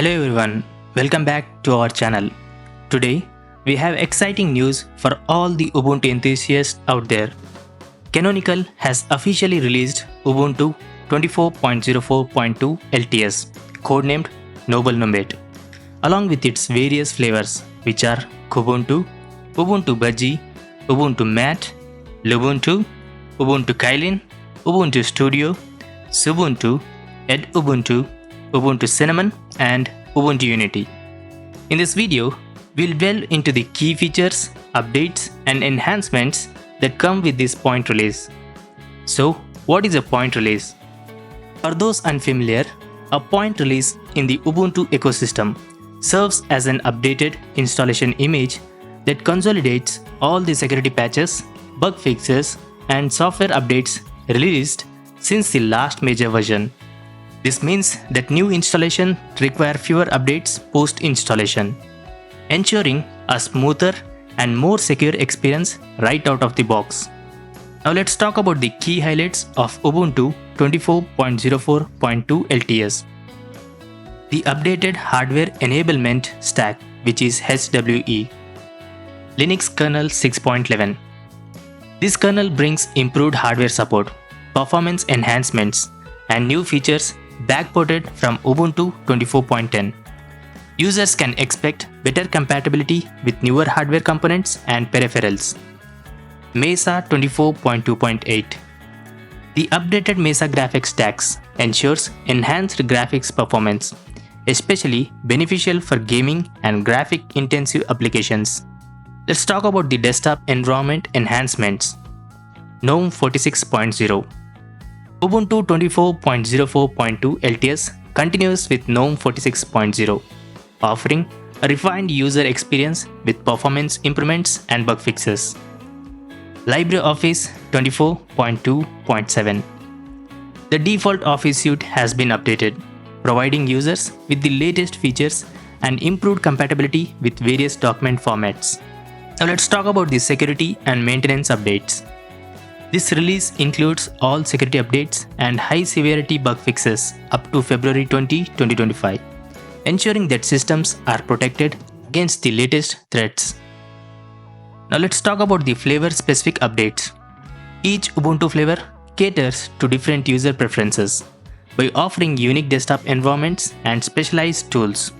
Hello everyone, welcome back to our channel. Today, we have exciting news for all the Ubuntu enthusiasts out there. Canonical has officially released Ubuntu 24.04.2 LTS, codenamed Noble Nomad, along with its various flavors which are Kubuntu, Ubuntu Budgie, Ubuntu Mat, Lubuntu, Ubuntu Kylin, Ubuntu Studio, Subuntu, Ubuntu, Ubuntu Cinnamon and Ubuntu Unity. In this video, we'll delve into the key features, updates and enhancements that come with this point release. So, what is a point release? For those unfamiliar, a point release in the Ubuntu ecosystem serves as an updated installation image that consolidates all the security patches, bug fixes and software updates released since the last major version. This means that new installations require fewer updates post-installation, ensuring a smoother and more secure experience right out of the box. Now let's talk about the key highlights of Ubuntu 24.04.2 LTS. The updated hardware enablement stack, which is HWE. Linux kernel 6.11. This kernel brings improved hardware support, performance enhancements, and new features backported from Ubuntu 24.10. Users can expect better compatibility with newer hardware components and peripherals. Mesa 24.2.8. The updated Mesa graphics stacks ensures enhanced graphics performance, especially beneficial for gaming and graphic-intensive applications. Let's talk about the desktop environment enhancements. GNOME 46.0. Ubuntu 24.04.2 LTS continues with GNOME 46.0, offering a refined user experience with performance improvements and bug fixes. LibreOffice 24.2.7. The default Office suite has been updated, providing users with the latest features and improved compatibility with various document formats. Now let's talk about the security and maintenance updates. This release includes all security updates and high-severity bug fixes up to February 20, 2025, ensuring that systems are protected against the latest threats. Now let's talk about the flavor-specific updates. Each Ubuntu flavor caters to different user preferences by offering unique desktop environments and specialized tools.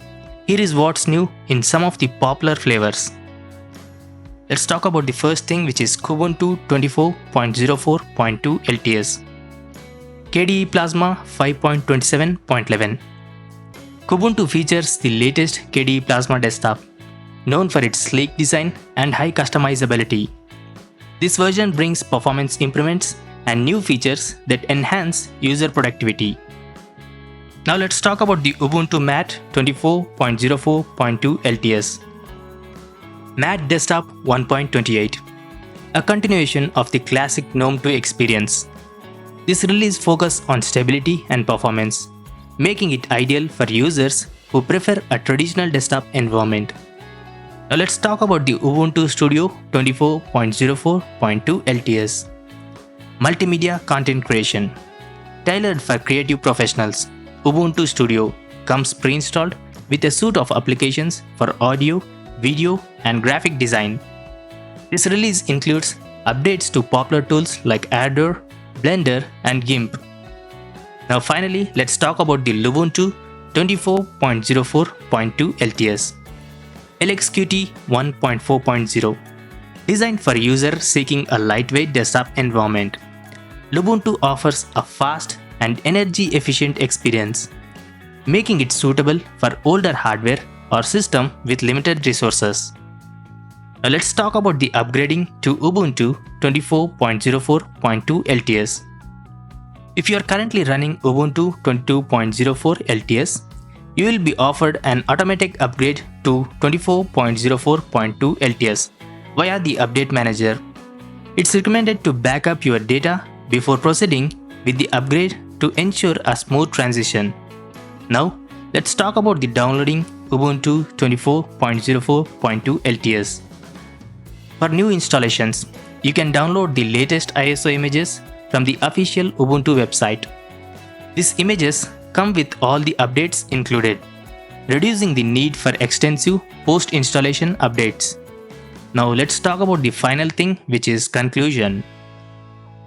Here is what's new in some of the popular flavors. Let's talk about the first thing, which is Ubuntu 24.04.2 LTS. KDE Plasma 5.27.11. Ubuntu features the latest KDE Plasma desktop, known for its sleek design and high customizability. This version brings performance improvements and new features that enhance user productivity. Now let's talk about the Ubuntu Mat 24.04.2 LTS. Mat Desktop 1.28, a continuation of the classic GNOME 2 experience. This release focuses on stability and performance, making it ideal for users who prefer a traditional desktop environment. Now let's talk about the Ubuntu Studio 24.04.2 LTS. Multimedia content creation. Tailored for creative professionals, Ubuntu Studio comes pre-installed with a suite of applications for audio, video and graphic design. This release includes updates to popular tools like Adore, Blender and GIMP. Now finally, let's talk about the Ubuntu 24.04.2 LTS. LXQT 1.4.0. Designed for users seeking a lightweight desktop environment, Ubuntu offers a fast and energy-efficient experience, making it suitable for older hardware or system with limited resources. Now let's talk about the upgrading to Ubuntu 24.04.2 LTS. If you are currently running Ubuntu 22.04 LTS, you will be offered an automatic upgrade to 24.04.2 LTS via the Update Manager. It's recommended to back up your data before proceeding with the upgrade to ensure a smooth transition. Now, let's talk about the downloading Ubuntu 24.04.2 LTS. For new installations, you can download the latest ISO images from the official Ubuntu website. These images come with all the updates included. reducing the need for extensive post-installation updates. Now let's talk about the final thing, which is conclusion.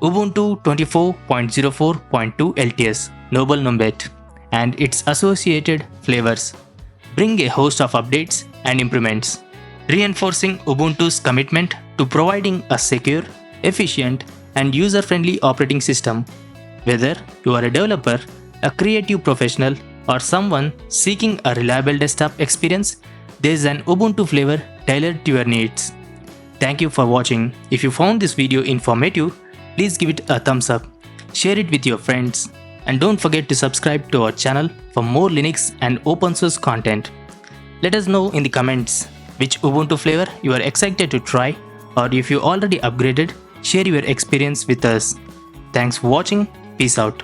Ubuntu 24.04.2 LTS Noble Numbet and its associated flavors bring a host of updates and improvements, reinforcing Ubuntu's commitment to providing a secure, efficient, and user-friendly operating system. Whether you are a developer, a creative professional, or someone seeking a reliable desktop experience, there is an Ubuntu flavor tailored to your needs. Thank you for watching. If you found this video informative, please give it a thumbs up, share it with your friends, and don't forget to subscribe to our channel for more Linux and open source content. Let us know in the comments which Ubuntu flavor you are excited to try, or if you already upgraded, share your experience with us. Thanks for watching. Peace out.